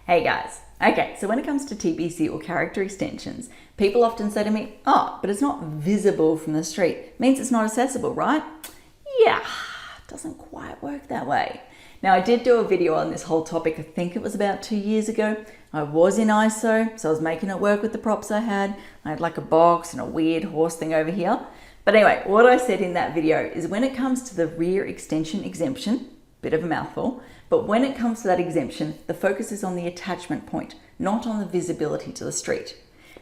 Hey guys. Okay, so when it comes to TBC or character extensions, people often say to me, oh, but it's not visible from the street. It means it's not accessible, right? Yeah, it doesn't quite work that way. Now, I did do a video on this whole topic, I think it was about 2 years ago. I was in ISO, so I was making it work with the props I had. I had like a box and a weird horse thing over here. But anyway, what I said in that video is when it comes to the rear extension exemption, bit of a mouthful, but when it comes to that exemption, the focus is on the attachment point, not on the visibility to the street.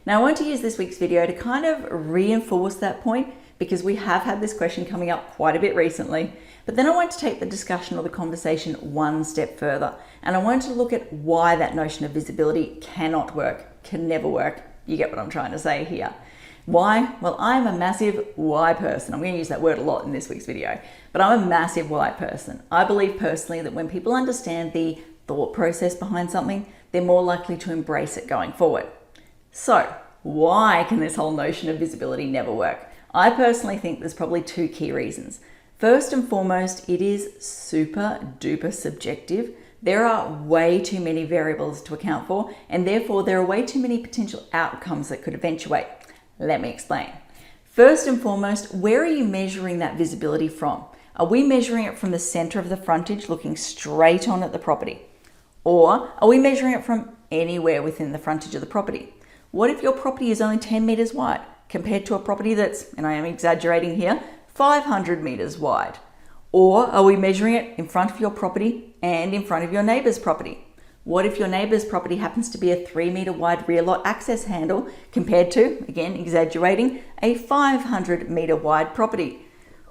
Now, I want to use this week's video to kind of reinforce that point because we have had this question coming up quite a bit recently, but then I want to take the discussion or the conversation one step further, and I want to look at why that notion of visibility cannot work, can never work. You get what I'm trying to say here. Why? Well, I'm a massive why person. I'm going to use that word a lot in this week's video, but I'm a massive why person. I believe personally that when people understand the thought process behind something, they're more likely to embrace it going forward. So why can this whole notion of visibility never work? I personally think there's probably two key reasons. First and foremost, it is super duper subjective. There are way too many variables to account for, and therefore there are way too many potential outcomes that could eventuate. Let me explain. First and foremost, where are you measuring that visibility from? Are we measuring it from the center of the frontage looking straight on at the property? Or are we measuring it from anywhere within the frontage of the property? What if your property is only 10 meters wide compared to a property that's, and I am exaggerating here, 500 meters wide? Or are we measuring it in front of your property and in front of your neighbor's property? What if your neighbor's property happens to be a 3 meter wide rear lot access handle compared to, again exaggerating, a 500 meter wide property?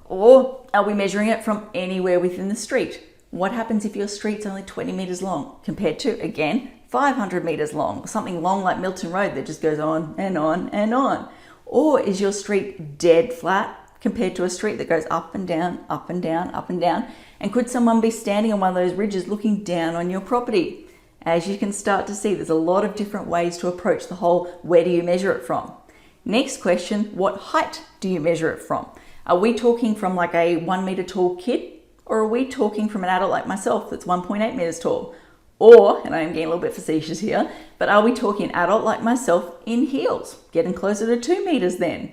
Or are we measuring it from anywhere within the street? What happens if your street's only 20 meters long compared to, again, 500 meters long, or something long like Milton Road that just goes on and on and on? Or is your street dead flat compared to a street that goes up and down, up and down, up and down? And could someone be standing on one of those ridges looking down on your property? As you can start to see, there's a lot of different ways to approach the whole where do you measure it from. Next question, what height do you measure it from? Are we talking from like a 1 meter tall kid? Or are we talking from an adult like myself that's 1.8 meters tall? Or, and I am getting a little bit facetious here, but are we talking an adult like myself in heels, getting closer to 2 meters then?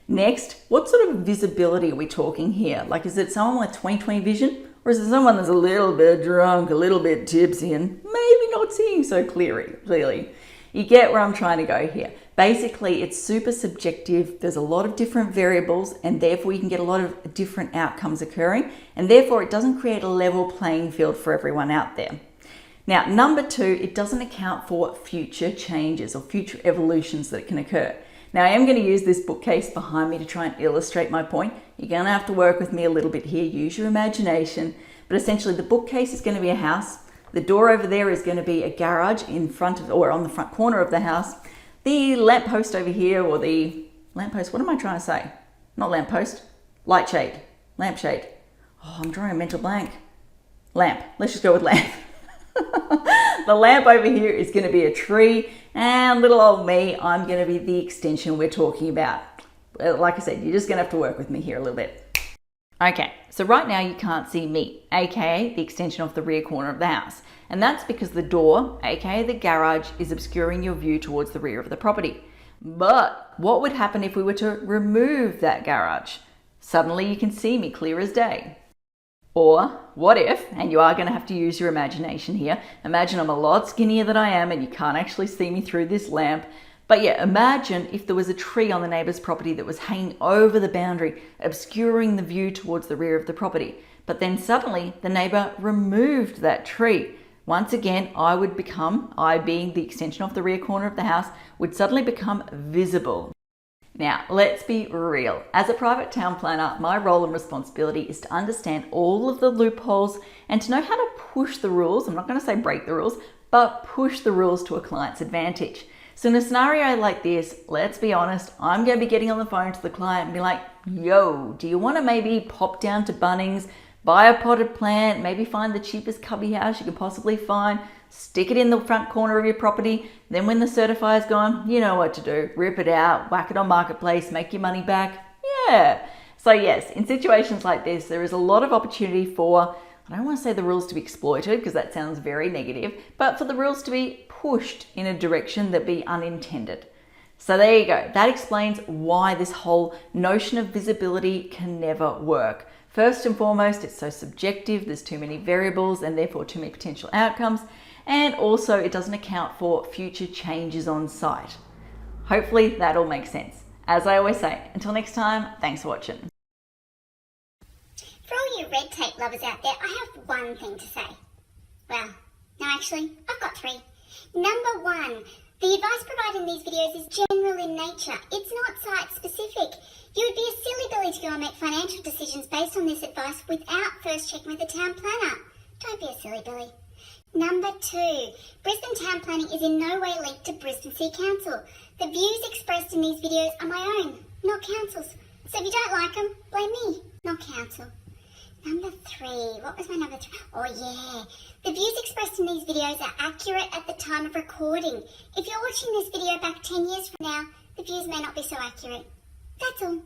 Next, what sort of visibility are we talking here? Like, is it someone with 20/20 vision? Or is it someone that's a little bit drunk, a little bit tipsy, and maybe not seeing so clearly? You get where I'm trying to go here. Basically, it's super subjective. There's a lot of different variables, and therefore you can get a lot of different outcomes occurring, and therefore it doesn't create a level playing field for everyone out there. Now, number two, it doesn't account for future changes or future evolutions that can occur. Now, I am going to use this bookcase behind me to try and illustrate my point. You're going to have to work with me a little bit here, use your imagination. But essentially, the bookcase is going to be a house. The door over there is going to be a garage in front of, or on the front corner of the house. The lamppost over here, or the lamppost, what am I trying to say? Not lamppost, light shade, lampshade. Oh, I'm drawing a mental blank. Lamp, let's just go with lamp. The lamp over here is going to be a tree, and little old me, I'm going to be the extension we're talking about. Like I said, you're just going to have to work with me here a little bit. Okay, so right now you can't see me, aka the extension of the rear corner of the house. And that's because the door, aka the garage, is obscuring your view towards the rear of the property. But what would happen if we were to remove that garage? Suddenly you can see me clear as day. Or what if, and you are going to have to use your imagination here, imagine I'm a lot skinnier than I am and you can't actually see me through this lamp. But yeah, imagine if there was a tree on the neighbor's property that was hanging over the boundary, obscuring the view towards the rear of the property. But then suddenly the neighbor removed that tree. Once again, I being the extension of the rear corner of the house, would suddenly become visible. Now, let's be real. As a private town planner, my role and responsibility is to understand all of the loopholes and to know how to push the rules. I'm not going to say break the rules, but push the rules to a client's advantage. So in a scenario like this, let's be honest, I'm going to be getting on the phone to the client and be like, yo, do you want to maybe pop down to Bunnings, buy a potted plant, maybe find the cheapest cubby house you can possibly find, stick it in the front corner of your property, then when the certifier's gone, you know what to do. Rip it out, whack it on Marketplace, make your money back. Yeah. So yes, in situations like this, there is a lot of opportunity for, I don't want to say the rules to be exploited because that sounds very negative, but for the rules to be pushed in a direction that be unintended. So there you go. That explains why this whole notion of visibility can never work. First and foremost, it's so subjective, there's too many variables and therefore too many potential outcomes, and also it doesn't account for future changes on site. Hopefully that all makes sense. As I always say, until next time, thanks for watching. For all you red tape lovers out there, I have one thing to say. Well, no, actually, I've got three. Number one, the advice provided in these videos is general in nature. It's not site-specific. You would be a silly Billy to go and make financial decisions based on this advice without first checking with the town planner. Don't be a silly Billy. Number two, Brisbane town planning is in no way linked to Brisbane City Council. The views expressed in these videos are my own, not council's. So if you don't like them, blame me, not council. Number three, what was my number three? Oh yeah, the views expressed in these videos are accurate at the time of recording. If you're watching this video back 10 years from now, the views may not be so accurate. That's all.